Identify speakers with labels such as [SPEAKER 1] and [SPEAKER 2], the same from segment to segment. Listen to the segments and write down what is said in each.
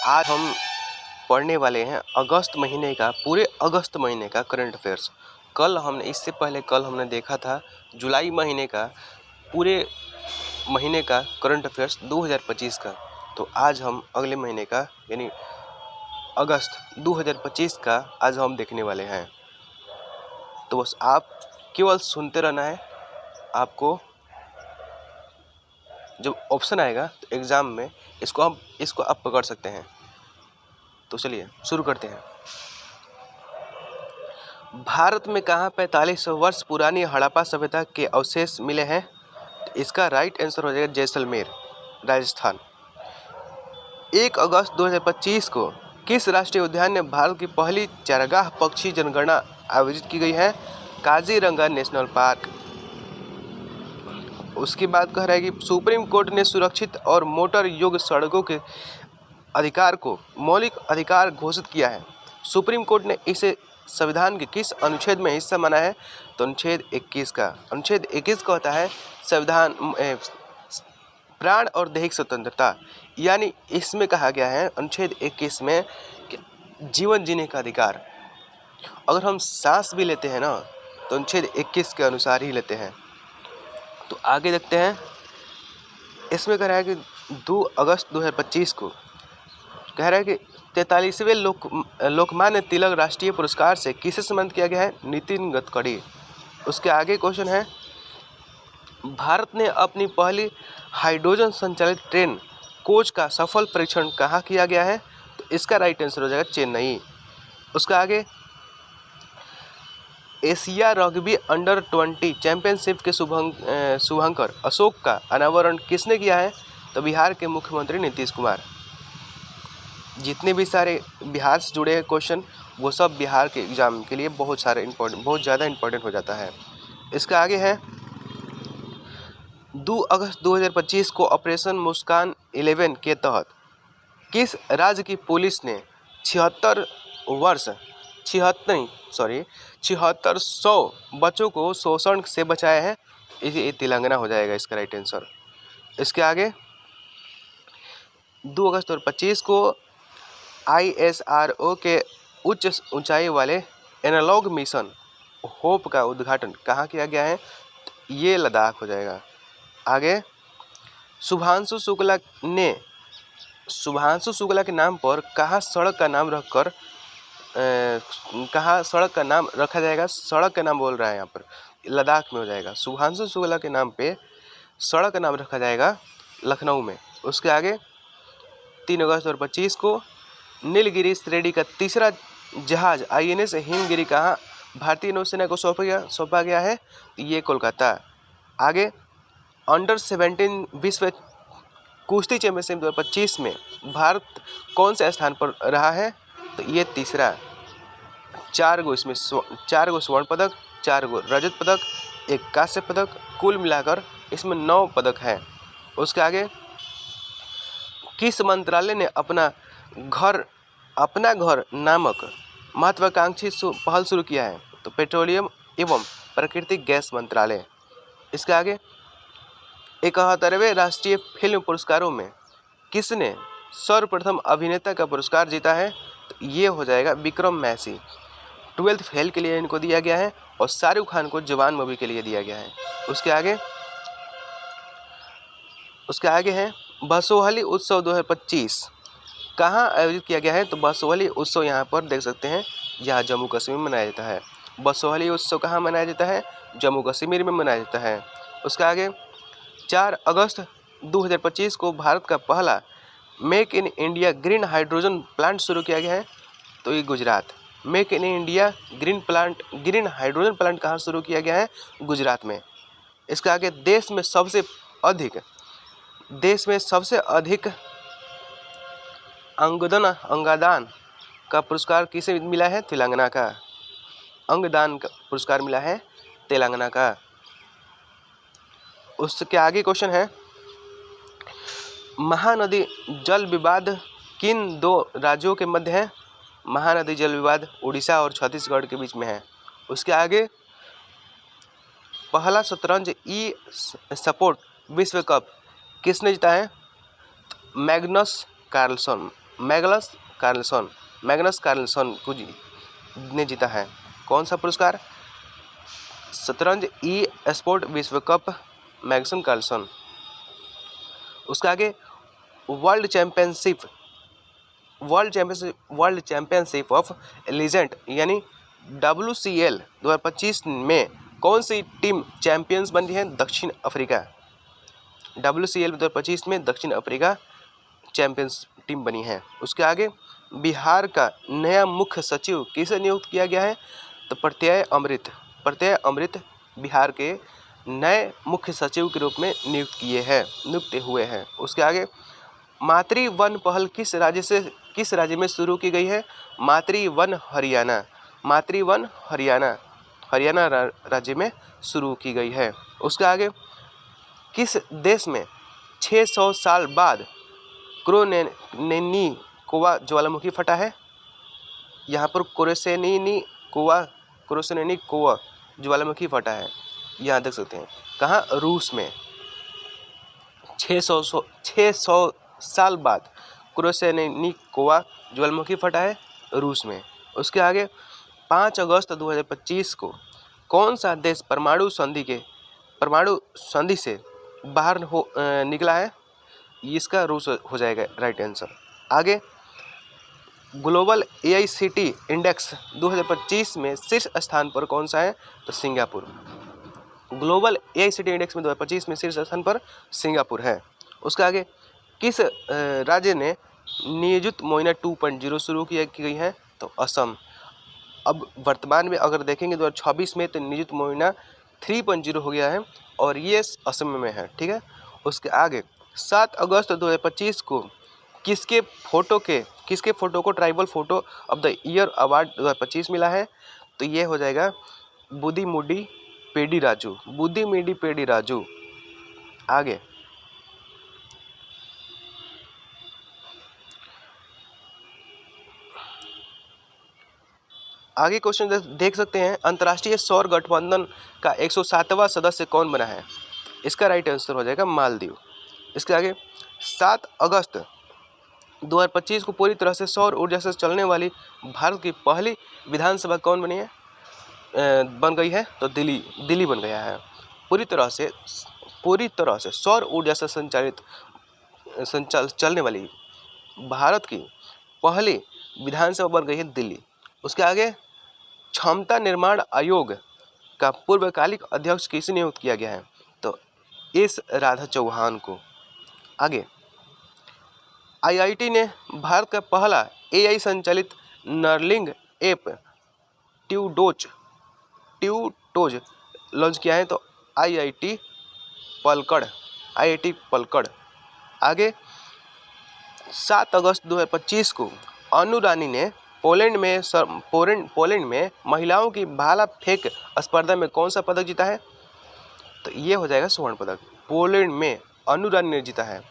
[SPEAKER 1] आज हम पढ़ने वाले हैं अगस्त महीने का, पूरे अगस्त महीने का करंट अफेयर्स। कल हमने देखा था जुलाई महीने का, पूरे महीने का करंट अफेयर्स 2025 का। तो आज हम अगले महीने का यानी अगस्त 2025 का आज हम देखने वाले हैं। तो बस आप केवल सुनते रहना है। आपको जब ऑप्शन आएगा तो एग्ज़ाम में इसको आप पकड़ सकते हैं। तो चलिए शुरू करते हैं। भारत में कहाँ 4500 वर्ष पुरानी हड़प्पा सभ्यता के अवशेष मिले हैं? तो इसका राइट आंसर हो जाएगा जैसलमेर, राजस्थान। 1 अगस्त 2025 को किस राष्ट्रीय उद्यान में भारत की पहली चारागाह पक्षी जनगणना आयोजित की गई है? Kaziranga national park. उसके बाद कह रहा है कि सुप्रीम कोर्ट ने सुरक्षित और मोटर योग्य सड़कों के अधिकार को मौलिक अधिकार घोषित किया है। सुप्रीम कोर्ट ने इसे संविधान के किस अनुच्छेद में हिस्सा माना है? तो अनुच्छेद 21 का। अनुच्छेद 21 का होता है संविधान प्राण और दैहिक स्वतंत्रता, यानी इसमें कहा गया है अनुच्छेद 21 में कि जीवन जीने का अधिकार। अगर हम सांस भी लेते हैं ना तो अनुच्छेद 21 के अनुसार ही लेते हैं। तो आगे देखते हैं। इसमें कह रहा है कि 2 अगस्त 2025 को कह रहा है कि 43वें लोकमान्य तिलक राष्ट्रीय पुरस्कार से किसे सम्मानित किया गया है? नितिन गडकरी। उसके आगे क्वेश्चन है, भारत ने अपनी पहली हाइड्रोजन संचालित ट्रेन कोच का सफल परीक्षण कहाँ किया गया है? तो इसका राइट आंसर हो जाएगा चेन्नई। उसका आगे, एशिया रग्बी अंडर 20 चैंपियनशिप के शुभंकर अशोक का अनावरण किसने किया है? तो बिहार के मुख्यमंत्री नीतीश कुमार। जितने भी सारे बिहार से जुड़े क्वेश्चन वो सब बिहार के एग्जाम के लिए बहुत ज़्यादा इम्पोर्टेंट हो जाता है। इसका आगे है, 2 अगस्त 2025 को ऑपरेशन मुस्कान 11 के तहत किस राज्य की पुलिस ने 7600 बच्चों को शोषण से बचाया है? ये तेलंगाना हो जाएगा इसका राइट आंसर। इसके आगे, 2 अगस्त 2025 को ISRO के उच्च ऊंचाई वाले एनालॉग मिशन होप का उद्घाटन कहाँ किया गया है? ये लद्दाख हो जाएगा। आगे, शुभांशु शुक्ला के नाम पर कहाँ सड़क का नाम रखा जाएगा? सड़क का नाम बोल रहा है यहाँ पर, लद्दाख में हो जाएगा। शुभांशु शुक्ला के नाम पे सड़क का नाम रखा जाएगा लखनऊ में। उसके आगे, 3 अगस्त 2025 को नीलगिरी श्रेणी का तीसरा जहाज INS हिमगिरी कहाँ भारतीय नौसेना को सौंपा गया है? ये कोलकाता। आगे, अंडर 17 विश्व कुश्ती चैंपियनशिप 2025 में भारत कौन से स्थान पर रहा है? तो ये तीसरा। 4 गो स्वर्ण पदक, 4 गो रजत पदक, 1 कांस्य पदक, कुल मिलाकर इसमें 9 पदक है। उसके आगे, किस मंत्रालय ने अपना घर नामक महत्वाकांक्षी पहल शुरू किया है? तो पेट्रोलियम एवं प्राकृतिक गैस मंत्रालय। इसके आगे, 71वें राष्ट्रीय फिल्म पुरस्कारों में किसने सर्वप्रथम अभिनेता का पुरस्कार जीता है? तो ये हो जाएगा विक्रम मैसी। 12th फेल के लिए इनको दिया गया है और शाहरुख खान को जवान मूवी के लिए दिया गया है। उसके आगे है, बसोहली उत्सव 2025 कहाँ आयोजित किया गया है? तो बसोहली उत्सव यहाँ पर देख सकते हैं, यहाँ जम्मू कश्मीर में मनाया जाता है। बसोहली उत्सव कहाँ मनाया जाता है? जम्मू कश्मीर में मनाया जाता है। उसके आगे, 4 अगस्त 2025 को भारत का पहला make in India green hydrogen plant शुरू किया गया है। तो ये Gujarat. Make in India green hydrogen plant कहाँ शुरू किया गया है? गुजरात में। इसके आगे, देश में सबसे अधिक अंगदान का पुरस्कार किसे मिला है? तेलंगाना का। अंगदान का पुरस्कार मिला है तेलंगाना का। उसके आगे क्वेश्चन है, महानदी जल विवाद किन 2 राज्यों के मध्य है? महानदी जल विवाद उड़ीसा और छत्तीसगढ़ के बीच में है। उसके आगे, पहला शतरंज स्पोर्ट विश्व कप किसने जीता है? Magnus Carlsen. मैग्नस कार्लसन ने जीता है। कौन सा पुरस्कार? शतरंज ई स्पोर्ट विश्व कप, मैग्नस कार्लसन। उसके आगे वर्ल्ड चैंपियनशिप ऑफ लीजेंड यानी WCL 2025 में कौन सी टीम चैंपियंस बनी है? दक्षिण अफ्रीका। WCL 2025 में दक्षिण अफ्रीका चैंपियंस टीम बनी है। उसके आगे बिहार का नया मुख्य सचिव किसे नियुक्त किया गया है? तो प्रत्यय अमृत बिहार के नए मुख्य सचिव के रूप में नियुक्त हुए हैं। उसके आगे मातृ वन पहल किस राज्य में शुरू की गई है? मातृ वन हरियाणा राज्य में शुरू की गई है। उसके आगे किस देश में 600 साल बाद क्रोनेनिकोवा ज्वालामुखी फटा है? यहाँ पर क्रोसेनिकोवा ज्वालामुखी फटा है, यहाँ देख सकते हैं। कहाँ? रूस में। 600 साल बाद क्रोसेनिकोवा ज्वालामुखी फटा है, रूस में। उसके आगे 5 अगस्त 2025 को कौन सा देश परमाणु संधि से बाहर निकला है? इसका रूस हो जाएगा राइट आंसर। आगे ग्लोबल AICT इंडेक्स 2025 में शीर्ष स्थान पर कौन सा है? तो सिंगापुर। ग्लोबल AICT इंडेक्स में 2025 में शीर्ष स्थान पर सिंगापुर है। उसके आगे किस राज्य ने नियुक्त मोइना 2.0 शुरू की गई है? तो असम। अब वर्तमान में अगर देखेंगे 2026 में तो नियुक्त मोइना 3.0 हो गया है और ये असम में है, ठीक है। उसके आगे 7 अगस्त 2025 को किसके फोटो को tribal photo of the year award 2025 मिला है? तो ये हो जाएगा बुद्धिमुडी पेडी राजू। आगे क्वेश्चन देख सकते हैं। अंतर्राष्ट्रीय सौर गठबंधन का 107वां सदस्य कौन बना है? इसका राइट आंसर हो जाएगा मालदीव। इसके आगे 7 अगस्त 2025 को पूरी तरह से सौर ऊर्जा से चलने वाली भारत की पहली विधानसभा कौन बन गई है? तो दिल्ली बन गया है। पूरी तरह से सौर ऊर्जा से चलने वाली भारत की पहली विधानसभा बन गई है दिल्ली। उसके आगे क्षमता निर्माण आयोग का पूर्वकालिक अध्यक्ष किसे नियुक्त किया गया है? तो एस राधा चौहान को। आगे IIT ने भारत का पहला AI संचालित लर्निंग ऐप ट्यूटोज लॉन्च किया है, तो IIT पलक्कड़। आगे 7 अगस्त 2025 को अनु रानी ने पोलैंड में महिलाओं की भाला फेंक स्पर्धा में कौन सा पदक जीता है? तो ये हो जाएगा स्वर्ण पदक। पोलैंड में अनु रानी ने जीता है।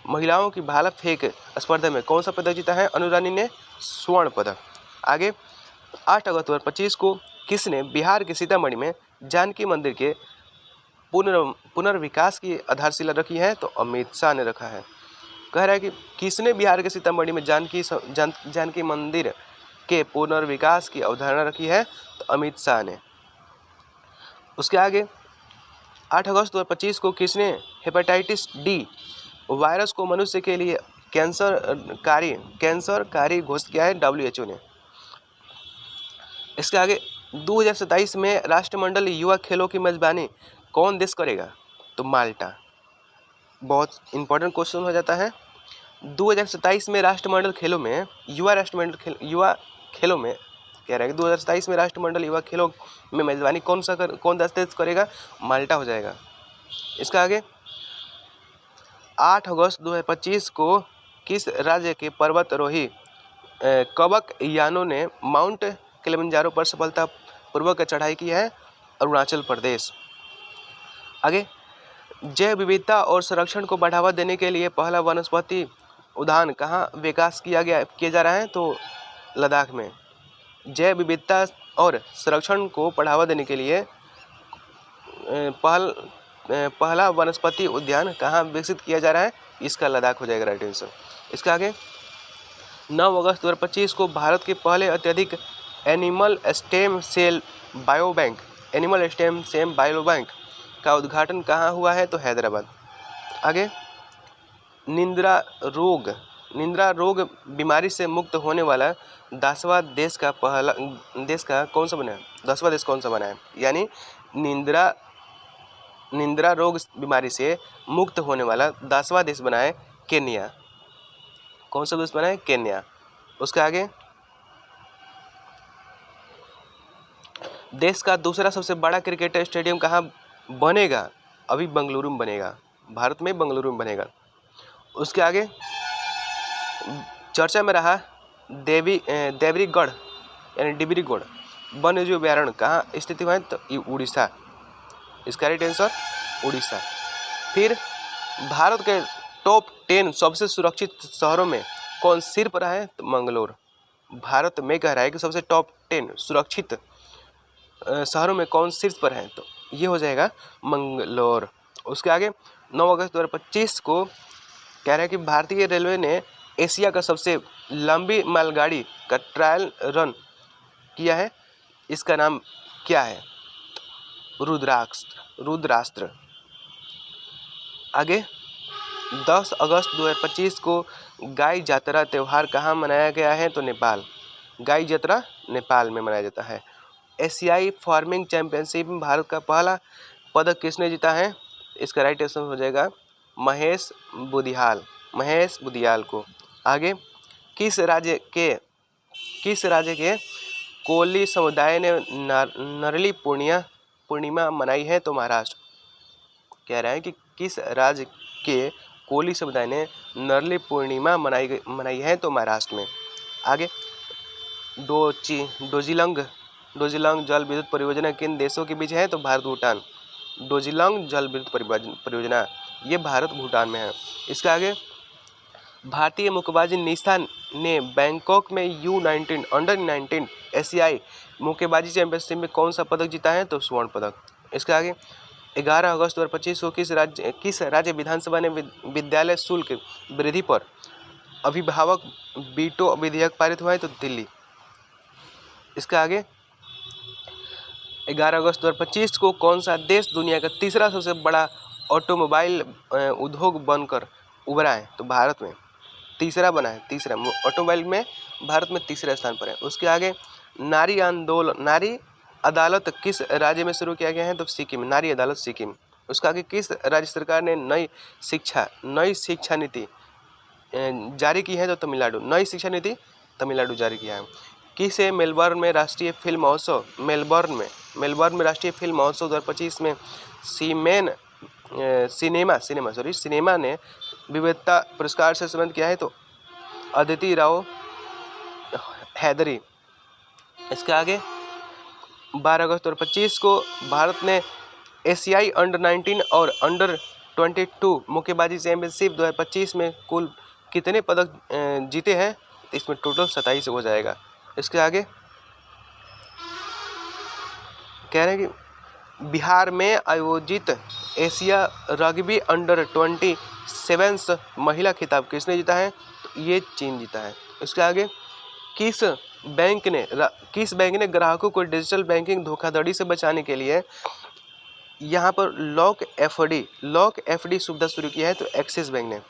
[SPEAKER 1] महिलाओं की भाला फेंक स्पर्धा में कौन सा पदक जीता है? अनु रानी ने स्वर्ण पदक। आगे 8 अगस्त 2025 को किसने बिहार के सीतामढ़ी में जानकी मंदिर के पुनर्विकास की आधारशिला रखी है? तो अमित शाह ने रखा है। कह रहा है कि किसने बिहार के सीतामढ़ी में जानकी मंदिर के पुनर्विकास की अवधारणा रखी है? तो अमित शाह ने। उसके आगे 8 अगस्त 2025 को किसने हेपेटाइटिस डी वायरस को मनुष्य के लिए कैंसरकारी घोषित किया है? WHO ने। इसके आगे 2027 में राष्ट्रमंडल युवा खेलों की मेजबानी कौन देश करेगा? तो माल्टा। बहुत इंपॉर्टेंट क्वेश्चन हो जाता है। 2027 में राष्ट्रमंडल खेलों में युवा खेलों में कह रहा है कि 2027 में राष्ट्रमंडल युवा खेलों में मेजबानी कौन देश करेगा? माल्टा हो जाएगा। इसका आगे 8 अगस्त 2025 को किस राज्य के पर्वतारोही कबक यानो ने माउंट किलिमंजारो पर सफलतापूर्वक चढ़ाई की है? अरुणाचल प्रदेश। आगे जैव विविधता और संरक्षण को बढ़ावा देने के लिए पहला वनस्पति उद्यान कहाँ विकास किया जा रहा है? तो लद्दाख में। जैव विविधता और संरक्षण को बढ़ावा देने के लिए पहला वनस्पति उद्यान कहाँ विकसित किया जा रहा है? इसका लद्दाख हो जाएगा राइट आंसर। इसका आगे 9 अगस्त 2025 को भारत के पहले अत्यधिक एनिमल स्टेम सेल बायोबैंक का उद्घाटन कहाँ हुआ है? तो हैदराबाद। आगे, निंद्रा रोग बीमारी से मुक्त होने वाला 10वां देश का कौन सा बना है? 10वां देश कौन सा बना है? यानी निंद्रा रोग बीमारी से मुक्त होने वाला 10वां देश बना है केन्या। कौन सा देश बना है? केन्या। उसके आगे, देश का दूसरा सबसे बड़ा क्रिकेट स्टेडियम कहाँ बनेगा? अभी बेंगलुरु में बनेगा, भारत में बेंगलुरु में बनेगा। उसके आगे, चर्चा में रहा देवरीगढ़ यानी डिब्रूगढ़ वन्यजीव अभयारण्य कहाँ स्थित हुआ है? तो ये उड़ीसा। इसका राइट आंसर उड़ीसा। फिर भारत के टॉप 10 सबसे सुरक्षित शहरों में कौन शीर्ष पर है? तो मंगलोर। भारत में कह रहा है कि सबसे टॉप 10 सुरक्षित शहरों में कौन शीर्ष पर है? तो ये हो जाएगा मंगलोर। उसके आगे, 9 अगस्त 2025 को कह रहा है कि भारतीय रेलवे ने एशिया का सबसे लंबी मालगाड़ी का ट्रायल रन किया है। इसका नाम क्या है? रुद्रास्त्र। आगे, 10 अगस्त 2025 को गाय जात्रा त्यौहार कहाँ मनाया गया है? तो नेपाल। गाय जात्रा नेपाल में मनाया जाता है। एशियाई फार्मिंग चैंपियनशिप में भारत का पहला पदक किसने जीता है? इसका राइट आंसर हो जाएगा महेश बुदियाल को। आगे, किस राज्य के कोली समुदाय ने नरली पूर्णिमा मनाई है? तो महाराष्ट्र। कह रहा है कि किस राज्य के कोली समुदाय ने नरली पूर्णिमा मनाई है? तो महाराष्ट्र में। आगे, डोजिलंग जल विद्युत परियोजना किन देशों के बीच है? तो भारत भूटान। डोजिलंग जल विद्युत परियोजना ये भारत भूटान में है। इसका आगे, भारतीय मुक्केबाजी निशा ने बैंकॉक में U19 अंडर 19 एशियाई मुक्केबाजी चैंपियनशिप में कौन सा पदक जीता है? तो स्वर्ण पदक। इसके आगे, 11 अगस्त 2025 को किस राज्य विधानसभा ने विद्यालय शुल्क वृद्धि पर अभिभावक वीटो विधेयक पारित हुआ है? तो दिल्ली। इसके आगे, 11 अगस्त 2025 को कौन सा देश दुनिया का तीसरा सबसे बड़ा ऑटोमोबाइल उद्योग बनकर उभरा है? तो भारत में तीसरा बना है। तीसरा ऑटोमोबाइल में भारत में तीसरे स्थान पर है। उसके आगे, नारी अदालत किस राज्य में शुरू किया गया है? तो सिक्किम। नारी अदालत सिक्किम। उसके आगे, किस राज्य सरकार ने नई शिक्षा नीति जारी की है? तो तमिलनाडु। नई शिक्षा नीति तमिलनाडु जारी किया है। किसे मेलबर्न में राष्ट्रीय फिल्म महोत्सव 2025 में सिनेमा ने विविधता पुरस्कार से संबंध किया है? तो अदिति राव हैदरी। इसके आगे, 12 अगस्त 2025 को भारत ने एशियाई अंडर 19 और अंडर 22 मुक्केबाजी चैंपियनशिप 2025 में कुल कितने पदक जीते हैं? इसमें टोटल 27 हो जाएगा। इसके आगे कह रहे हैं कि बिहार में आयोजित एशिया रग्बी अंडर 27 महिला खिताब किसने जीता है? तो ये चीन जीता है। इसके आगे, किस बैंक ने ग्राहकों को डिजिटल बैंकिंग धोखाधड़ी से बचाने के लिए यहाँ पर लॉक एफडी सुविधा शुरू की है? तो एक्सिस बैंक ने।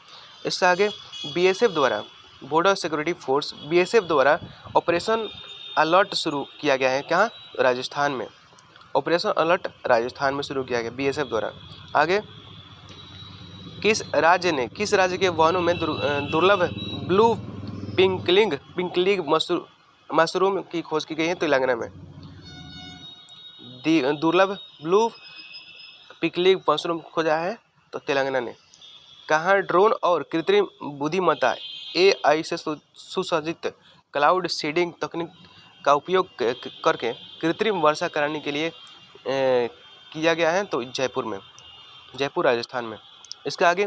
[SPEAKER 1] इससे आगे, बीएसएफ द्वारा बॉर्डर सिक्योरिटी फोर्स बीएसएफ द्वारा ऑपरेशन अलर्ट शुरू किया गया है। कहाँ? राजस्थान में। ऑपरेशन अलर्ट राजस्थान में शुरू किया गया बीएसएफ द्वारा। आगे, किस राज्य के वाहनों में दुर्लभ ब्लू पिंकलिंग मशरूम की खोज की गई है? तेलंगाना में। दुर्लभ ब्लू पिंकलिंग मशरूम खोजा है तो तेलंगाना ने। कहाँ ड्रोन और कृत्रिम बुद्धिमत्ता AI से सुसज्जित क्लाउड सीडिंग तकनीक का उपयोग करके कृत्रिम वर्षा कराने के लिए किया गया है? तो जयपुर राजस्थान में। इसके आगे,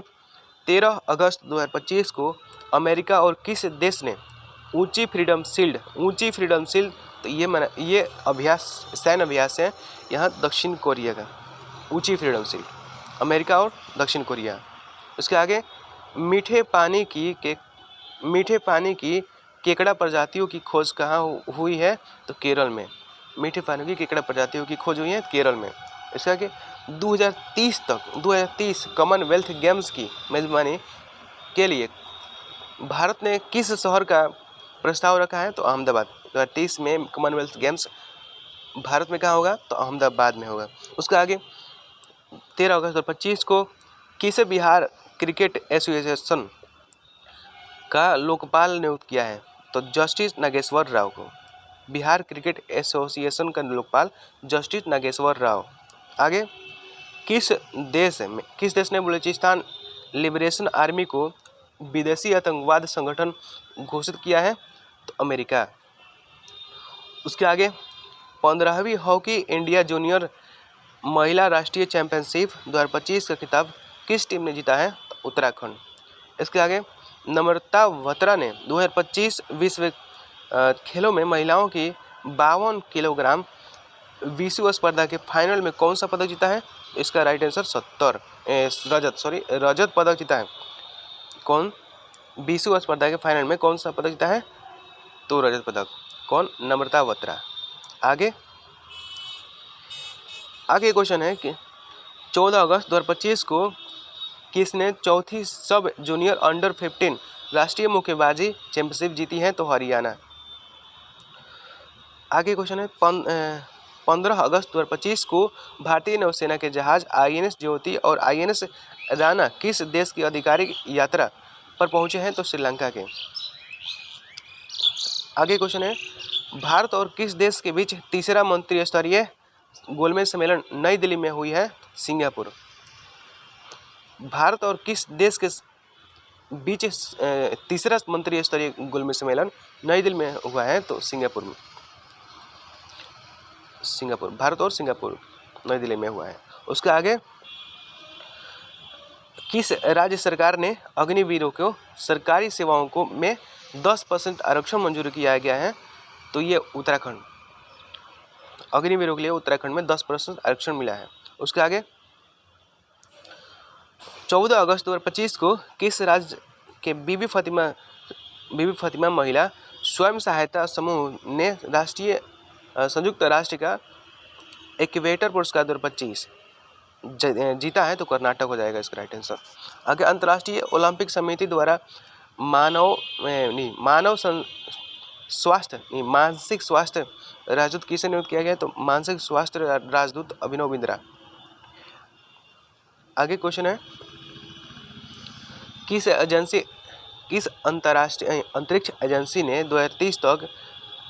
[SPEAKER 1] 13 अगस्त 2025 को अमेरिका और किस देश ने ऊंची फ्रीडम शील्ड तो ये अभ्यास सैन्य अभ्यास है यहाँ दक्षिण कोरिया का। ऊंची फ्रीडम शील्ड अमेरिका और दक्षिण कोरिया। उसके आगे, मीठे पानी की केकड़ा प्रजातियों की खोज कहाँ हुई है? तो केरल में। मीठे पानी की केकड़ा प्रजातियों की खोज हुई है केरल में। इसके आगे 2030 कॉमनवेल्थ गेम्स की मेजबानी के लिए भारत ने किस शहर का प्रस्ताव रखा है? तो अहमदाबाद। 2030 में कॉमनवेल्थ गेम्स भारत में कहाँ होगा? तो अहमदाबाद में होगा। उसके आगे 13 अगस्त 2025 को किसे बिहार क्रिकेट एसोसिएशन का लोकपाल नियुक्त किया है? तो जस्टिस नागेश्वर राव को। बिहार क्रिकेट एसोसिएशन का लोकपाल जस्टिस नागेश्वर राव। आगे किस देश ने बलूचिस्तान लिबरेशन आर्मी को विदेशी आतंकवाद संगठन घोषित किया है? तो अमेरिका। उसके आगे 15वीं हॉकी इंडिया जूनियर महिला राष्ट्रीय चैंपियनशिप 2025 का खिताब किस टीम ने जीता है? तो उत्तराखंड। इसके आगे नम्रता बत्रा ने 2025 विश्व खेलों में महिलाओं की 52 किलोग्राम विश्व स्पर्धा के फाइनल में कौन सा पदक जीता है? इसका राइट आंसर रजत पदक जीता है। कौन? विश्व स्पर्धा के फाइनल में कौन सा पदक जीता है? तो रजत पदक। कौन? नम्रता बत्रा। आगे क्वेश्चन है कि 14 अगस्त 2025 को किसने चौथी सब जूनियर अंडर 15 राष्ट्रीय मुक्केबाजी चैंपियनशिप जीती है? तो हरियाणा। आगे क्वेश्चन है 15 अगस्त 2025 को भारतीय नौसेना के जहाज INS ज्योति और INS राणा किस देश की आधिकारिक यात्रा पर पहुंचे हैं? तो श्रीलंका के। आगे क्वेश्चन है भारत और किस देश के बीच तीसरा मंत्री स्तरीय गोलमेज सम्मेलन नई दिल्ली में हुई है? सिंगापुर। भारत और किस देश के बीच तीसरा मंत्री स्तरीय गोलमेज सम्मेलन नई दिल्ली में हुआ है? तो सिंगापुर में। भारत और सिंगापुर नई दिल्ली में हुआ है। उसके आगे किस राज्य सरकार ने अग्निवीरों को सरकारी सेवाओं को में 10% आरक्षण मंजूर किया गया है? तो ये उत्तराखंड। अग्निवीरों के लिए उत्तराखंड में 10% आरक्षण मिला है। उसके आगे 14 अगस्त 2025 को किस राज्य के बीबी फातिमा महिला स्वयं सहायता समूह ने राष्ट्रीय संयुक्त राष्ट्र का इक्वेटर पुरस्कार 2025 जीता है? तो कर्नाटक हो जाएगा इसका राइट आंसर। आगे अंतर्राष्ट्रीय ओलंपिक समिति द्वारा मानसिक स्वास्थ्य राजदूत किसे नियुक्त किया गया? तो मानसिक स्वास्थ्य राजदूत अभिनव बिंद्रा। आगे क्वेश्चन है किस अंतर्राष्ट्रीय अंतरिक्ष एजेंसी ने 2030 तक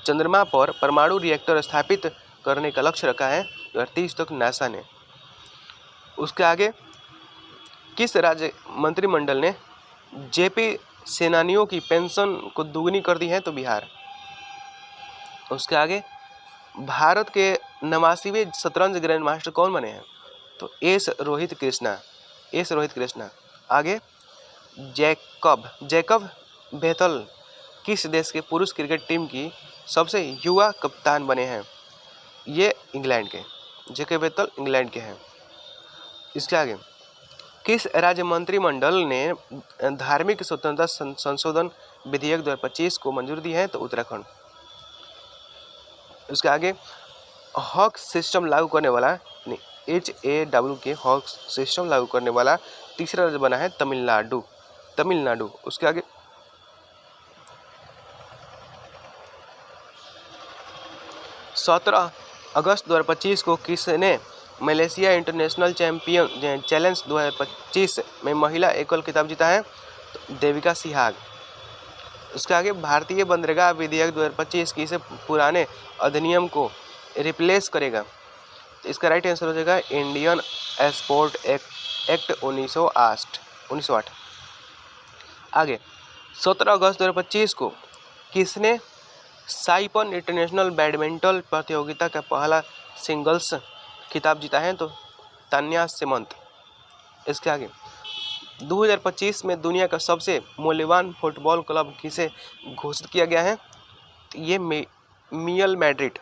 [SPEAKER 1] चंद्रमा पर परमाणु रिएक्टर स्थापित करने का लक्ष्य रखा है? 2030 तक नासा ने। उसके आगे किस राज्य मंत्रिमंडल ने जेपी सेनानियों की पेंशन को दुगनी कर दी है? तो बिहार। उसके आगे भारत के 89वें शतरंज ग्रैंड मास्टर कौन बने हैं? तो एस रोहित कृष्णा। आगे जैकब बेथल किस देश के पुरुष क्रिकेट टीम की सबसे युवा कप्तान बने हैं? ये इंग्लैंड के। जैकब बेथल इंग्लैंड के हैं। इसके आगे किस राज्य मंत्रिमंडल ने धार्मिक स्वतंत्रता संशोधन विधेयक 2025 को मंजूरी दी है? तो उत्तराखंड। उसके आगे हॉक सिस्टम लागू करने वाला HAW हॉक सिस्टम लागू करने वाला तीसरा राज्य बना है तमिलनाडु। उसके आगे 17 अगस्त 2025 को किसने मलेशिया इंटरनेशनल चैलेंज 2025 में महिला एकल खिताब जीता है? तो देविका सिहाग। उसके आगे भारतीय बंदरगाह विधेयक 2025 किसे पुराने अधिनियम को रिप्लेस करेगा? तो इसका राइट आंसर हो जाएगा इंडियन एक्सपोर्ट एक्ट 1908। आगे 17 अगस्त 2025 को किसने साइपन इंटरनेशनल बैडमिंटन प्रतियोगिता का पहला सिंगल्स खिताब जीता है? तो तान्या सीमंत। इसके आगे 2025 में दुनिया का सबसे मूल्यवान फुटबॉल क्लब किसे घोषित किया गया है? ये रियल मैड्रिड।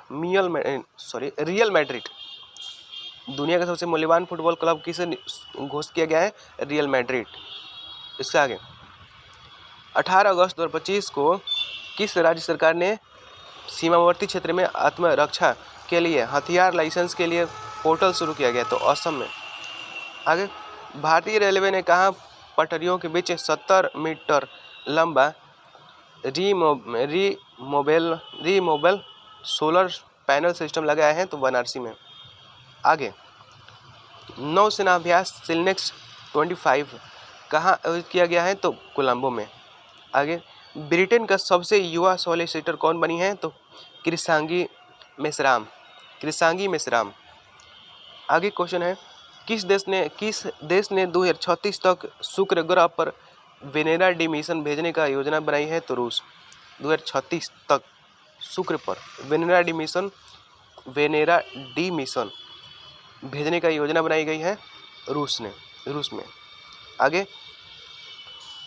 [SPEAKER 1] दुनिया का सबसे मूल्यवान फुटबॉल क्लब किसे घोषित किया गया है? Real Madrid. इसके आगे 18 अगस्त 2025 को किस राज्य सरकार ने सीमावर्ती क्षेत्र में आत्मरक्षा के लिए हथियार लाइसेंस के लिए पोर्टल शुरू किया गया? तो असम में। आगे, भारतीय रेलवे ने कहाँ पटरियों के बीच 70 मीटर लंबा रीमोबल सोलर पैनल सिस्टम लगाया है? तो वाराणसी में। आगे, नौसेना अभ्यास सिलनेक्स 25 कहाँ आयोजित किया गया है? तो कोलंबो में। आगे, ब्रिटेन का सबसे युवा सॉलिसिटर कौन बनी है? तो कृषांगी मेसराम। आगे क्वेश्चन है, किस देश ने 2036 तक शुक्र ग्रह पर वेनेरा डी मिशन भेजने का योजना बनाई है? तो रूस। 2036 तक शुक्र पर वेनेरा डी मिशन भेजने का योजना बनाई गई है रूस में। आगे,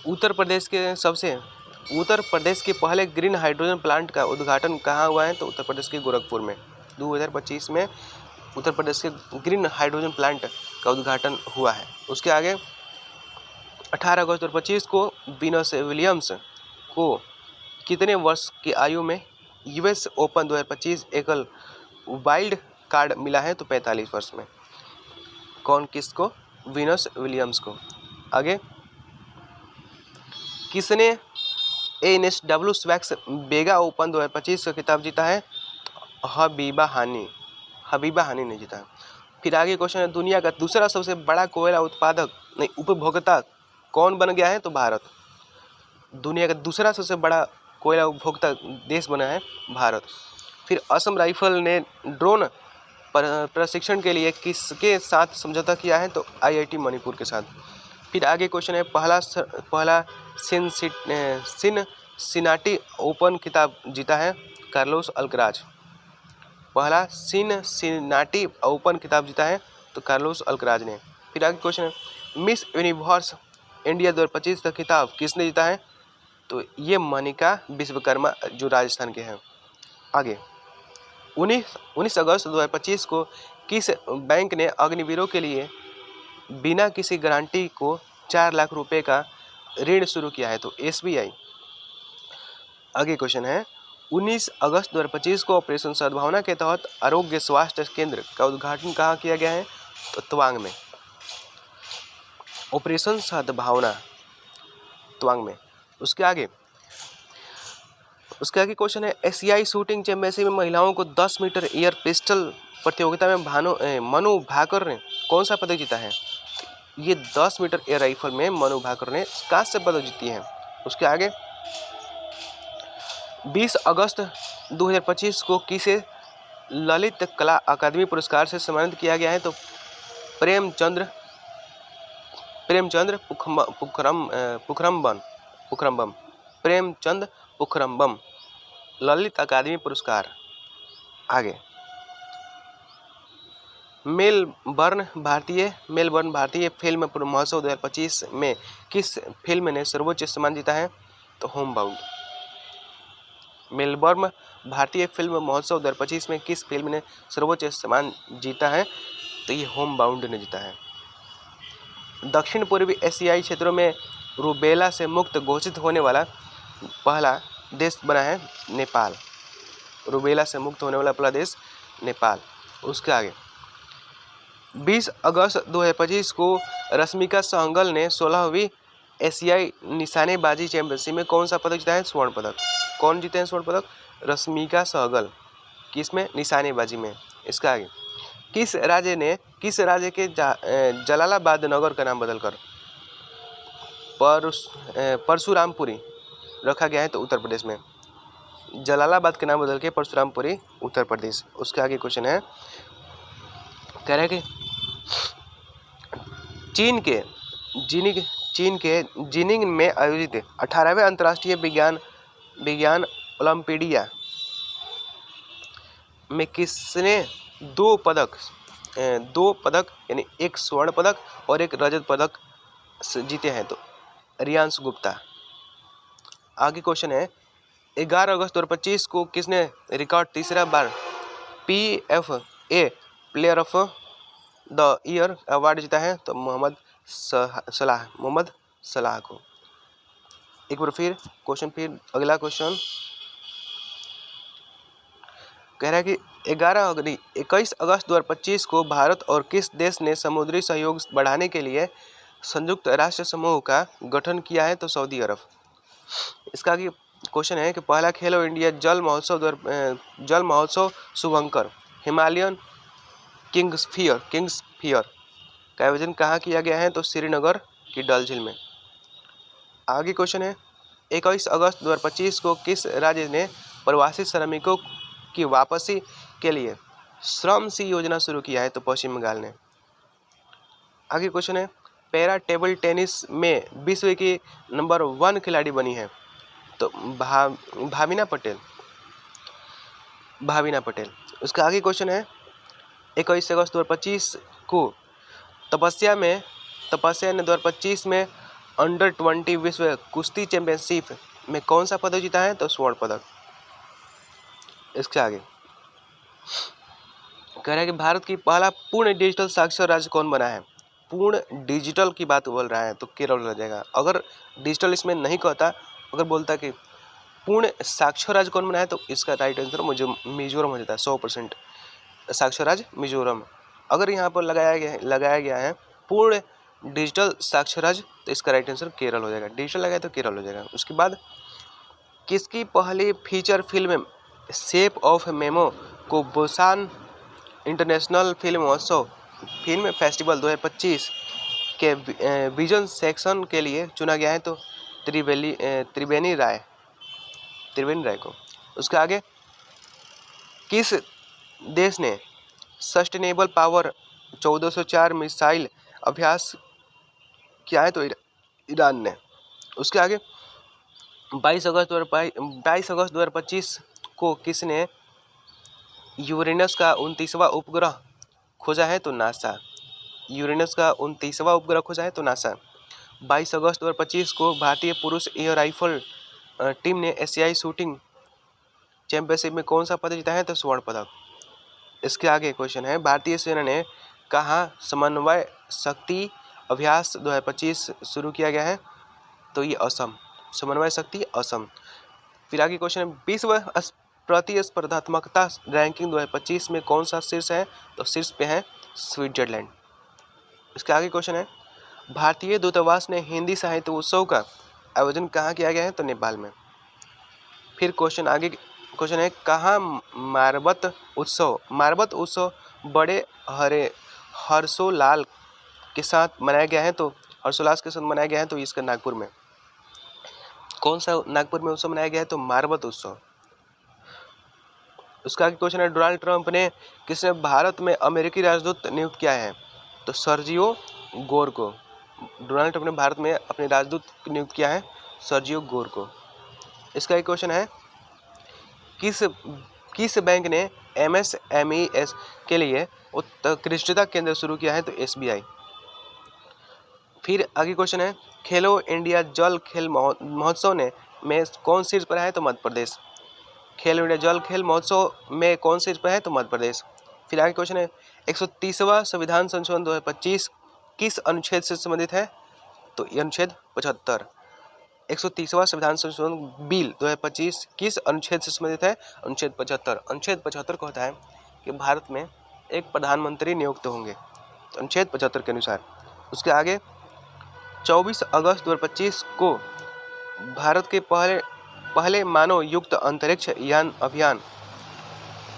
[SPEAKER 1] उत्तर प्रदेश के पहले ग्रीन हाइड्रोजन प्लांट का उद्घाटन कहाँ हुआ है? तो उत्तर प्रदेश के गोरखपुर में। 2025 में उत्तर प्रदेश के ग्रीन हाइड्रोजन प्लांट का उद्घाटन हुआ है। उसके आगे, 18 अगस्त 2025 को वीनस विलियम्स को कितने वर्ष की आयु में यूएस ओपन 2025 एकल वाइल्ड कार्ड मिला है? तो 45 वर्ष में। किसको? वीनस विलियम्स को। आगे, किसने एएनएसडब्ल्यू स्वैक्स बेगा ओपन 2025 का खिताब जीता है? हबीबा हानी ने जीता है। फिर आगे क्वेश्चन है, दुनिया का दूसरा सबसे बड़ा कोयला उपभोक्ता कौन बन गया है? तो भारत। दुनिया का दूसरा सबसे बड़ा कोयला उपभोक्ता देश बना है भारत। फिर असम राइफल ने ड्रोन प्रशिक्षण के लिए किसके साथ समझौता किया है? तो आईआईटी मणिपुर के साथ। फिर आगे क्वेश्चन है, पहला सिनाटी ओपन खिताब जीता है कार्लोस अल्कराज। पहला सिनाटी ओपन खिताब जीता है तो कार्लोस अल्कराज ने। फिर आगे क्वेश्चन है, मिस यूनिवर्स इंडिया 2025 का खिताब किसने जीता है? तो ये मनिका विश्वकर्मा जो राजस्थान के हैं। आगे, 19 अगस्त 2025 को किस बैंक ने अग्निवीरों के लिए बिना किसी गारंटी को 4 लाख रुपए का ऋण शुरू किया है? तो एसबीआई। आगे क्वेश्चन है, 19 अगस्त 2025 को ऑपरेशन सद्भावना के तहत आरोग्य स्वास्थ्य केंद्र का उद्घाटन कहाँ किया गया है? तो तवांग में। ऑपरेशन सद्भावना तवांग में। उसके आगे क्वेश्चन है, एशियाई शूटिंग चैंपियनशिप में महिलाओं को 10 मीटर एयर पिस्टल प्रतियोगिता में मनु भाकर ने कौन सा पदक जीता है? ये 10 मीटर एयर राइफल में मनु भाकर ने कांस्य पदक जीती है। उसके आगे, 20 अगस्त 2025 को किसे ललित कला अकादमी पुरस्कार से सम्मानित किया गया है? तो प्रेमचंद्र पुखरम्बम ललित अकादमी पुरस्कार। आगे, मेलबर्न भारतीय फिल्म महोत्सव 2025 में किस फिल्म ने सर्वोच्च सम्मान जीता है? तो होमबाउंड। मेलबर्न भारतीय फिल्म महोत्सव 2025 में किस फिल्म ने सर्वोच्च सम्मान जीता है? तो ये होमबाउंड ने जीता है। दक्षिण पूर्वी एशियाई क्षेत्रों में रूबेला से मुक्त घोषित होने वाला पहला देश बना है नेपाल। रूबेला से मुक्त होने वाला पहला देश नेपाल। उसके आगे, 20 अगस्त 2025 को रश्मिका सहगल ने 16वीं एशियाई निशानेबाजी चैंपियनशिप में कौन सा पदक जीता है? स्वर्ण पदक। कौन जीते हैं स्वर्ण पदक? रश्मिका सहगल। किसमें? निशानेबाजी में। इसका आगे, किस राज्य के जलालाबाद नगर का नाम बदलकर परशुरामपुरी रखा गया है? तो उत्तर प्रदेश में। जलालाबाद के नाम बदल के परशुरामपुरी उत्तर प्रदेश। उसके आगे क्वेश्चन है, कह रहा है कि चीन के जिनिंग में आयोजित 18वें अंतर्राष्ट्रीय विज्ञान ओलंपियाड में किसने दो पदक यानी एक स्वर्ण पदक और एक रजत पदक जीते हैं? तो रियांश गुप्ता। आगे क्वेश्चन है, 11 अगस्त 2025 को किसने रिकॉर्ड तीसरा बार PFA player of the year award जीता है? तो मोहम्मद सलाह को। एक बार फिर अगला क्वेश्चन, कह रहा है कि 21 अगस्त 2025 को भारत और किस देश ने समुद्री सहयोग बढ़ाने के लिए संयुक्त राष्ट्र समूह का गठन किया है? तो सऊदी अरब। इसका आगे क्वेश्चन है कि पहला खेलो इंडिया जल महोत्सव शुभंकर हिमालयन किंग्स फियर का आयोजन कहाँ किया गया है? तो श्रीनगर की डल झील में। आगे क्वेश्चन है 21 अगस्त 2025 को किस राज्य ने प्रवासी श्रमिकों की वापसी के लिए श्रम सी योजना शुरू किया है? तो पश्चिम बंगाल ने। आगे क्वेश्चन है पैरा टेबल टेनिस में विश्व की नंबर 1 खिलाड़ी बनी है? तो भाविना पटेल। उसका आगे क्वेश्चन है 21 अगस्त 2025 को तपस्या ने 2025 में अंडर 20 विश्व कुश्ती चैंपियनशिप में कौन सा पदक जीता है? तो स्वर्ण पदक। इसके आगे कह रहा है कि भारत की पहला पूर्ण डिजिटल साक्षर राज्य कौन बना है? पूर्ण डिजिटल की बात बोल रहा है तो केरल हो जाएगा। अगर डिजिटल इसमें नहीं कहता, अगर बोलता कि पूर्ण साक्षर राज्य कौन बना है तो इसका राइट आंसर मिजोरम हो जाता है। 100% साक्षर राज्य मिजोरम। अगर यहाँ पर लगाया गया है पूर्ण डिजिटल साक्षर राज्य तो इसका राइट आंसर केरल हो जाएगा। डिजिटल लगाया तो केरल हो जाएगा। उसके बाद किसकी पहली feature film shape of memo को बुसान इंटरनेशनल फिल्म फेस्टिवल 2025 के विजन सेक्शन के लिए चुना गया है? तो त्रिवेणी राय को। उसके आगे किस देश ने सस्टेनेबल पावर 1404 मिसाइल अभ्यास किया है? तो ईरान ने। उसके आगे 22 अगस्त 2025 को किसने यूरेनस का 29वां उपग्रह खोजा है? तो नासा। यूरेनस का 29वां उपग्रह खोजा है तो नासा। 22 अगस्त 2025 को भारतीय पुरुष एयर राइफल टीम ने एशियाई शूटिंग चैंपियनशिप में कौन सा पदक जीता है? तो स्वर्ण पदक। इसके आगे क्वेश्चन है भारतीय सेना ने कहाँ समन्वय शक्ति अभ्यास 2025 शुरू किया गया है? तो ये असम। समन्वय शक्ति असम। फिर आगे क्वेश्चन है विश्व प्रतिस्पर्धात्मकता रैंकिंग 2025 में कौन सा शीर्ष है? तो शीर्ष पे है स्विट्जरलैंड। इसके आगे क्वेश्चन है भारतीय दूतावास ने हिंदी साहित्य उत्सव का आयोजन कहाँ किया गया है? तो नेपाल में। फिर क्वेश्चन है कहाँ मारबत उत्सव बड़े हर्षोल्लास के साथ मनाया गया है? तो हर्षोल्लास के साथ मनाया गया है तो इसका नागपुर में। कौन सा नागपुर में उत्सव मनाया गया है? तो मारबत उत्सव। उसका आगे क्वेश्चन है डोनाल्ड ट्रंप ने किसने भारत में अमेरिकी राजदूत नियुक्त किया है? तो सर्जियो गोर को। डोनाल्ड ट्रंप ने भारत में अपने राजदूत नियुक्त किया है सर्जियो गोर को। इसका एक क्वेश्चन है किस बैंक ने MSME के लिए उत्कृष्टता केंद्र शुरू किया है? तो SBI। फिर आगे क्वेश्चन है खेलो इंडिया जल खेल महोत्सव में कौन शीर्ष पर है? तो मध्य प्रदेश। खेलो इंडिया जल खेल महोत्सव में कौन शीर्ष पर है? तो मध्य प्रदेश। फिर आगे क्वेश्चन है 130वां संविधान संशोधन 2025 किस अनुच्छेद से संबंधित है? तो अनुच्छेद 75। 130वां संविधान संशोधन बिल 2025 किस अनुच्छेद से संबंधित है? अनुच्छेद 75। अनुच्छेद 75 कहता है कि भारत में एक प्रधानमंत्री नियुक्त होंगे, तो अनुच्छेद 75 के अनुसार। उसके आगे 24 अगस्त 2025 को भारत के पहले मानव युक्त अंतरिक्ष यान अभियान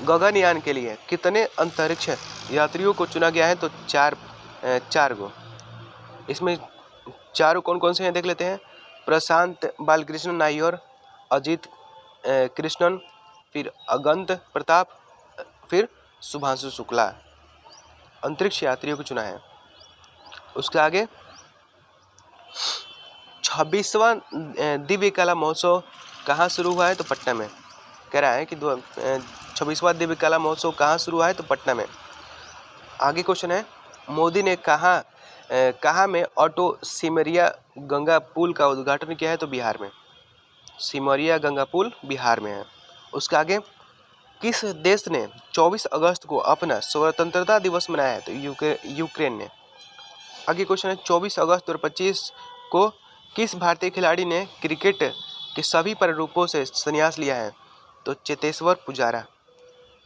[SPEAKER 1] गगनयान के लिए कितने अंतरिक्ष यात्रियों को चुना गया है? तो चार गो। इसमें चारों कौन कौन से हैं देख लेते हैं। प्रशांत बालकृष्ण नायर, अजित कृष्णन, फिर अगंत प्रताप, फिर शुभांशु शुक्ला अंतरिक्ष यात्रियों को चुना है। उसके आगे 26वां दिव्य कला महोत्सव कहाँ शुरू हुआ है? तो पटना में। कह रहा है कि 26वां दिव्य कला महोत्सव कहाँ शुरू हुआ है? तो पटना में। आगे क्वेश्चन है मोदी ने कहाँ में ऑटो सिमरिया गंगा पुल का उद्घाटन किया है? तो बिहार में। सिमरिया गंगा पुल बिहार में है। उसके आगे किस देश ने 24 अगस्त को अपना स्वतंत्रता दिवस मनाया है? तो यूक्रेन ने। आगे क्वेश्चन है 24 अगस्त 2025 को किस भारतीय खिलाड़ी ने क्रिकेट के सभी प्रारूपों से संन्यास लिया है? तो चेतेश्वर पुजारा।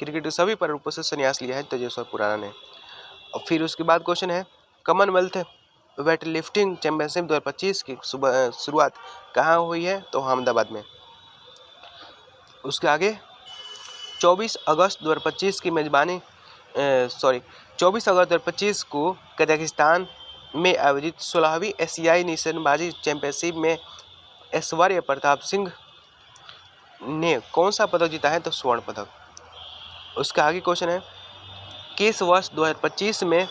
[SPEAKER 1] क्रिकेट के सभी प्रारूपों से संन्यास लिया है तेजेश्वर पुराना ने। और फिर उसके बाद क्वेश्चन है कॉमनवेल्थ वेट लिफ्टिंग चैंपियनशिप 2025 की शुरुआत कहाँ हुई है? तो अहमदाबाद में। उसके आगे 24 अगस्त 2025 की मेजबानी 24 अगस्त 2025 को कजाकिस्तान में आयोजित 16वीं एशियाई निशानेबाजी चैंपियनशिप में ऐश्वर्य प्रताप सिंह ने कौन सा पदक जीता है? तो स्वर्ण पदक। उसका आगे क्वेश्चन है किस वर्ष 2025 में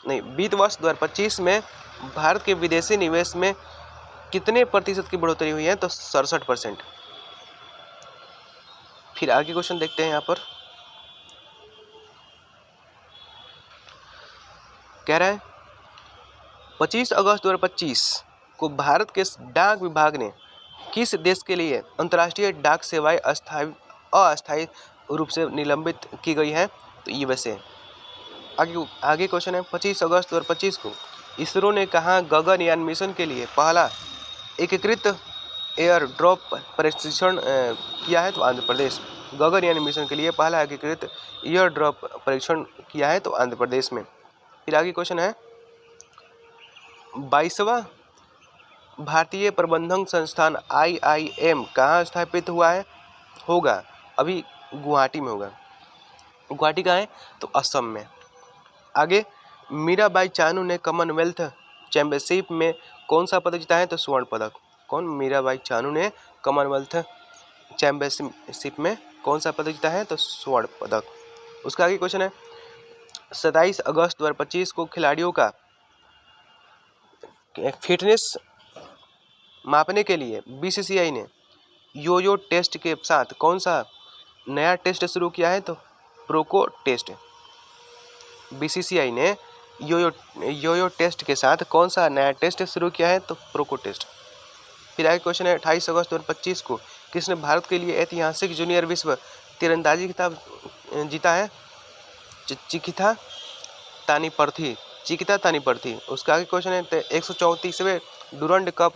[SPEAKER 1] वित्त वर्ष 2025 में भारत के विदेशी निवेश में कितने प्रतिशत की बढ़ोतरी हुई है? तो 67%। फिर आगे क्वेश्चन देखते हैं यहाँ पर कह रहा है 25 अगस्त 2025 को भारत के डाक विभाग ने किस देश के लिए अंतर्राष्ट्रीय डाक सेवाएं अस्थायी रूप से निलंबित की गई है? तो यूएसए। आगे क्वेश्चन है 25 अगस्त 2025 को इसरो ने कहाँ गगनयान मिशन के लिए पहला एकीकृत एयर ड्रॉप परीक्षण किया है? तो आंध्र प्रदेश। गगनयान मिशन के लिए पहला एकीकृत एयर ड्रॉप परीक्षण किया है? तो आंध्र प्रदेश में। फिर आगे क्वेश्चन है 22वां भारतीय प्रबंधन संस्थान IIM कहाँ स्थापित हुआ है? होगा अभी गुवाहाटी में होगा। गुवाहाटी कहाँ है? तो असम में। आगे मीराबाई चानू ने कॉमनवेल्थ चैंपियनशिप में कौन सा पदक जीता है? तो स्वर्ण पदक। कौन? मीराबाई चानू ने कॉमनवेल्थ चैंपियनशिप में कौन सा पदक जीता है? तो स्वर्ण पदक। उसका आगे क्वेश्चन है 27 अगस्त 2025 को खिलाड़ियों का फिटनेस मापने के लिए BCCI ने योयो टेस्ट के साथ कौन सा नया टेस्ट शुरू किया है? तो प्रोको टेस्ट। BCCI ने योयो टेस्ट के साथ कौन सा नया टेस्ट शुरू किया है? तो प्रोको टेस्ट। फिर आगे क्वेश्चन है 28 अगस्त 2025 को किसने भारत के लिए ऐतिहासिक जूनियर विश्व तीरंदाजी खिताब जीता है? चिकिता तानीपर्थी। उसका आगे क्वेश्चन है 134वें डूरंड कप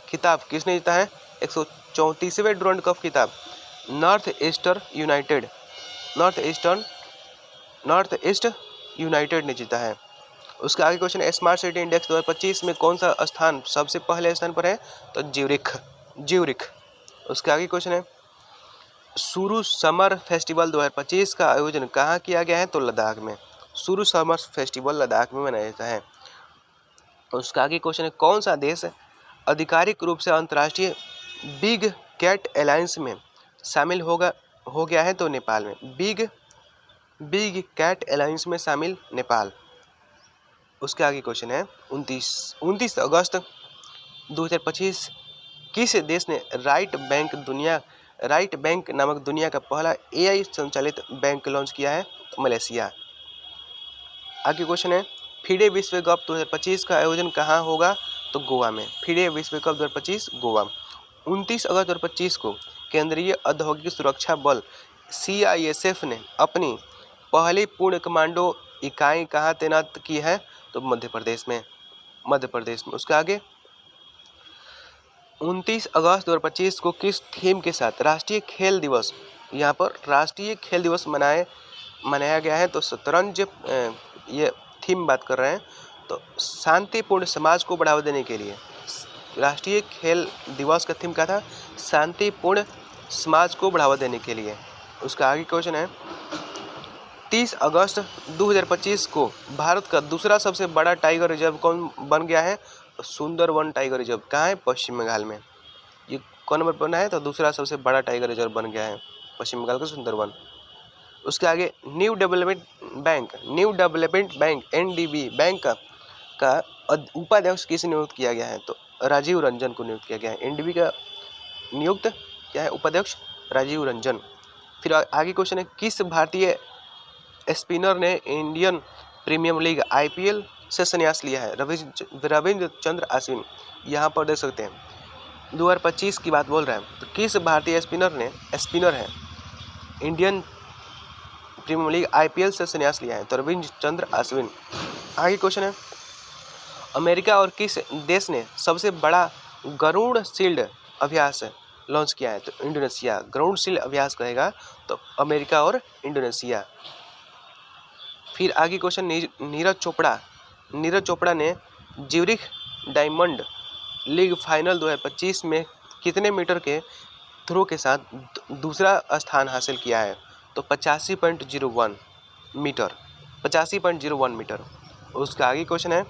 [SPEAKER 1] खिताब किसने जीता है? 134वें डूरंड कप खिताब नॉर्थ ईस्ट यूनाइटेड ने जीता है। उसका आगे क्वेश्चन है स्मार्ट सिटी इंडेक्स 2025 में कौन सा स्थान सबसे पहले स्थान पर है? तो ज्यूरिख। उसके आगे क्वेश्चन है सुरु समर फेस्टिवल 2025 का आयोजन कहाँ किया गया है? तो लद्दाख में। सुरु समर फेस्टिवल लद्दाख में मनाया जाता है। उसका आगे क्वेश्चन है कौन सा देश आधिकारिक रूप से अंतर्राष्ट्रीय बिग कैट अलायंस में शामिल हो गया है? तो नेपाल में। बिग कैट अलायंस में शामिल नेपाल। उसके आगे क्वेश्चन है 29 अगस्त 2025 किस देश ने राइट बैंक नामक दुनिया का पहला AI संचालित बैंक लॉन्च किया है? तो मलेशिया। आगे क्वेश्चन है फीडे विश्व कप 2025 का आयोजन कहाँ होगा? तो गोवा में। फीडे विश्व कप 2025 गोवा। 29 अगस्त 2025 को केंद्रीय औद्योगिक सुरक्षा बल CISF ने अपनी पहली पूर्ण कमांडो इकाई कहाँ तैनात की है? तो मध्य प्रदेश में। उसके आगे 29 अगस्त 2025 को किस थीम के साथ राष्ट्रीय खेल दिवस यहाँ पर राष्ट्रीय खेल दिवस मनाया गया है? तो शतरंज ये थीम बात कर रहे हैं। तो शांतिपूर्ण समाज को बढ़ावा देने के लिए राष्ट्रीय खेल दिवस का थीम क्या था? शांतिपूर्ण समाज को बढ़ावा देने के लिए। उसका आगे क्वेश्चन है 30 अगस्त 2025 को भारत का दूसरा सबसे बड़ा टाइगर रिजर्व कौन बन गया है? सुंदरवन टाइगर रिजर्व कहाँ है? पश्चिम बंगाल में। ये कौन नंबर बना है? तो दूसरा सबसे बड़ा टाइगर रिजर्व बन गया है पश्चिम बंगाल का सुंदरवन। उसके आगे new development bank NDB bank का उपाध्यक्ष किसे नियुक्त किया गया है? तो राजीव रंजन को नियुक्त किया गया है। NDB का नियुक्त क्या है उपाध्यक्ष? राजीव रंजन। फिर आगे क्वेश्चन है किस भारतीय स्पिनर ने इंडियन प्रीमियर लीग IPL से संन्यास लिया है? रविंद्र चंद्र अश्विन। यहाँ पर देख सकते हैं 2025 की बात बोल रहे हैं। तो किस भारतीय स्पिनर है इंडियन प्रीमियर लीग IPL से संन्यास लिया है? तो रविंद्र चंद्र अश्विन। आगे क्वेश्चन है अमेरिका और किस देश ने सबसे बड़ा गरुड़ शील्ड अभ्यास लॉन्च किया है? तो इंडोनेशिया। ग्राउंड सील अभ्यास करेगा तो अमेरिका और इंडोनेशिया। फिर आगे क्वेश्चन, नीरज चोपड़ा ने ज्यूरिख डायमंड लीग फाइनल 2025 में कितने मीटर के थ्रो के साथ दूसरा स्थान हासिल किया है? तो 85.01 मीटर, 85.01 मीटर। उसका आगे क्वेश्चन है,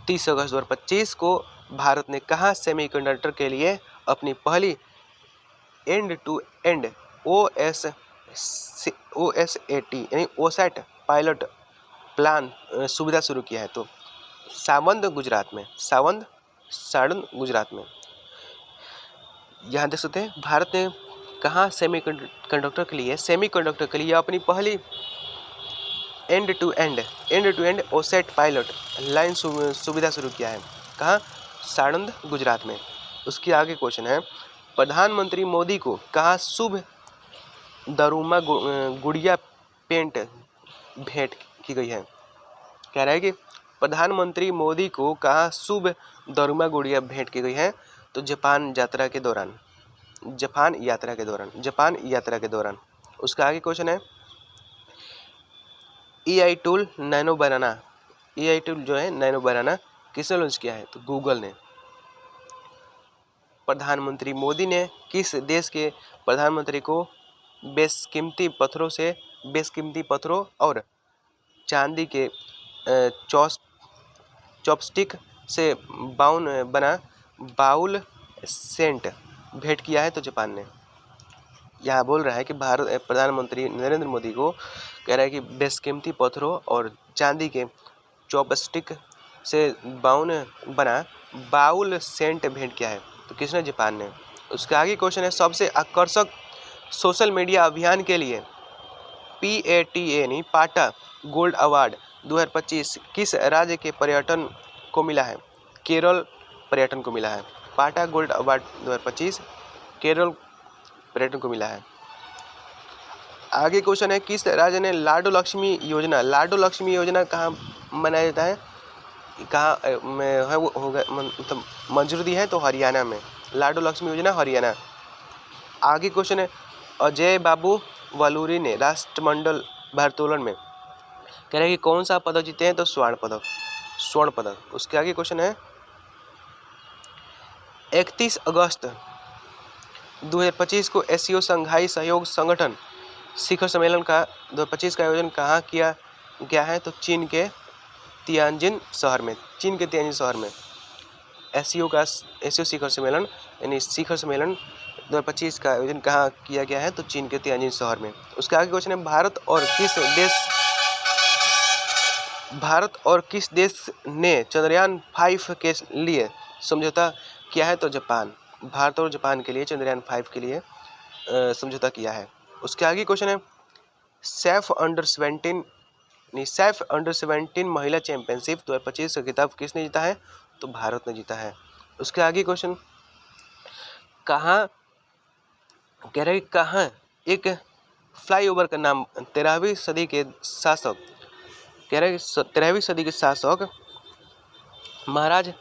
[SPEAKER 1] 30 अगस्त 2025 को भारत ने कहाँ सेमीकंडक्टर के लिए अपनी पहली एंड टू एंड OSAT यानी ओसैट पायलट प्लान सुविधा शुरू किया है? तो सावंद गुजरात में, साड़न गुजरात में। यहाँ देख सकते हैं भारत ने कहाँ सेमीकंडक्टर के लिए अपनी पहली end to end OSAT pilot line सुविधा शुरू किया है? कहाँ? साड़ंद गुजरात में। उसके आगे क्वेश्चन है, प्रधानमंत्री मोदी को कहाँ शुभ दरुमा गुड़िया पेंट भेंट की गई है? कह रहा है कि प्रधानमंत्री मोदी को कहाँ शुभ दरुमा गुड़िया भेंट की गई है? तो जापान यात्रा के दौरान। उसका आगे क्वेश्चन है, AI टूल नैनो बनाना किसने लॉन्च किया है? तो गूगल ने। प्रधानमंत्री मोदी ने किस देश के प्रधानमंत्री को बेशकीमती पत्थरों और चांदी के चॉपस्टिक से बना बाउल सेंट भेंट किया है? तो जापान ने। यहाँ बोल रहा है कि भारत प्रधानमंत्री नरेंद्र मोदी को कह रहा है कि बेशकीमती पत्थरों और चांदी के चॉपस्टिक से बना बाउल सेंट भेंट किया है? तो किसने? जापान ने। उसका आगे क्वेश्चन है, सबसे आकर्षक सोशल मीडिया अभियान के लिए PATA पाटा गोल्ड अवार्ड 2025 किस राज्य के पर्यटन को मिला है? केरल पर्यटन को मिला है। पाटा गोल्ड अवार्ड 2025 केरल पर्यटन को मिला है। आगे क्वेश्चन है, किस राज्य ने लाडो लक्ष्मी योजना कहाँ मनाया जाता है? कहाँ में है वो होगा, मतलब मंजूरी दी है? तो हरियाणा में। लाडो लक्ष्मी योजना हरियाणा। आगे क्वेश्चन है, अजय बाबू वलूरी ने राष्ट्रमंडल भारोत्तोलन में कह रहे हैं कि कौन सा पदक जीते हैं? तो स्वर्ण पदक। उसके आगे क्वेश्चन है, 31 अगस्त 2025 को एससीओ शंघाई सहयोग संगठन शिखर सम्मेलन का 2025 का आयोजन कहाँ किया गया है? तो चीन के तियानजिन शहर में। एससीओ शिखर सम्मेलन यानी शिखर सम्मेलन 2025 का आयोजन कहाँ किया गया है? तो चीन के तियानजिन शहर में। उसका आगे क्वेश्चन है, भारत और किस देश ने चंद्रयान 5 के लिए समझौता किया है? तो जापान। भारत और जापान के लिए चंद्रयान 5 के लिए समझौता किया है। उसके आगे क्वेश्चन है, सैफ अंडर 17 महिला चैंपियनशिप 2025 का खिताब किसने जीता है? तो भारत ने जीता है। उसके आगे क्वेश्चन, कहाँ एक फ्लाईओवर का नाम 13वीं सदी के शासक महाराज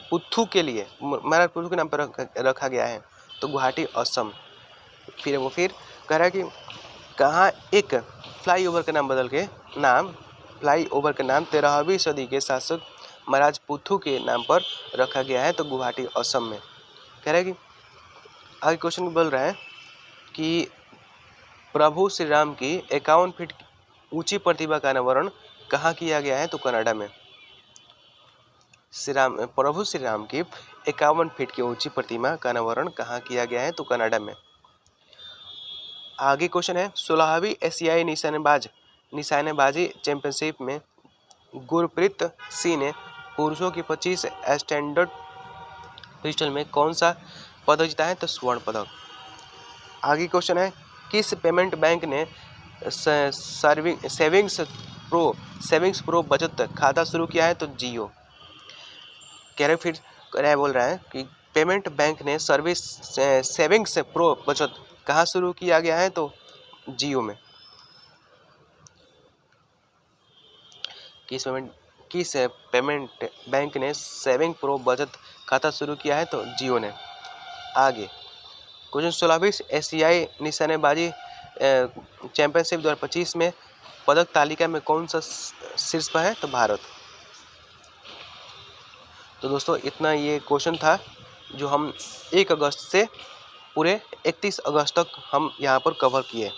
[SPEAKER 1] पुथू के नाम पर रखा गया है? तो गुवाहाटी असम। फिर कह रहा है कि कहाँ एक फ्लाईओवर का नाम 13वीं सदी के शासक महाराज पुथू के नाम पर रखा गया है? तो गुवाहाटी असम में। कह रहा है कि आगे क्वेश्चन बोल रहा है कि प्रभु श्री राम की 51 फीट ऊंची प्रतिमा का अनावरण कहाँ किया गया है? तो कनाडा में। प्रभु श्री राम की 51 फीट की ऊंची प्रतिमा का अनावरण कहाँ किया गया है? तो कनाडा में। आगे क्वेश्चन है, 16वीं एशियाई निशानेबाजी चैंपियनशिप में गुरप्रीत सिंह ने पुरुषों की 25 स्टैंडर्ड पिस्टल में कौन सा पदक जीता है? तो स्वर्ण पदक। आगे क्वेश्चन है, किस पेमेंट बैंक ने सेविंग्स प्रो बचत खाता शुरू किया है? तो जियो। बोल रहा है कि पेमेंट बैंक ने सेविंग्स प्रो बचत कहाँ शुरू किया गया है? तो जियो में। किस पेमेंट बैंक ने सेविंग प्रो बचत खाता शुरू किया है? तो जियो ने। आगे क्वेश्चन 16 एशियाई निशानेबाजी चैंपियनशिप 2025 में पदक तालिका में कौन सा शीर्ष पर है? तो भारत। तो दोस्तों इतना ये क्वेश्चन था जो हम 1 अगस्त से पूरे 31 अगस्त तक हम यहाँ पर कवर किए।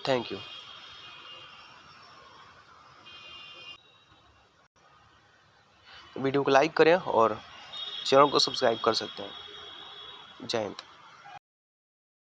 [SPEAKER 1] Thank you. वीडियो को लाइक करें और चैनल को सब्सक्राइब कर सकते हैं। जय हिंद।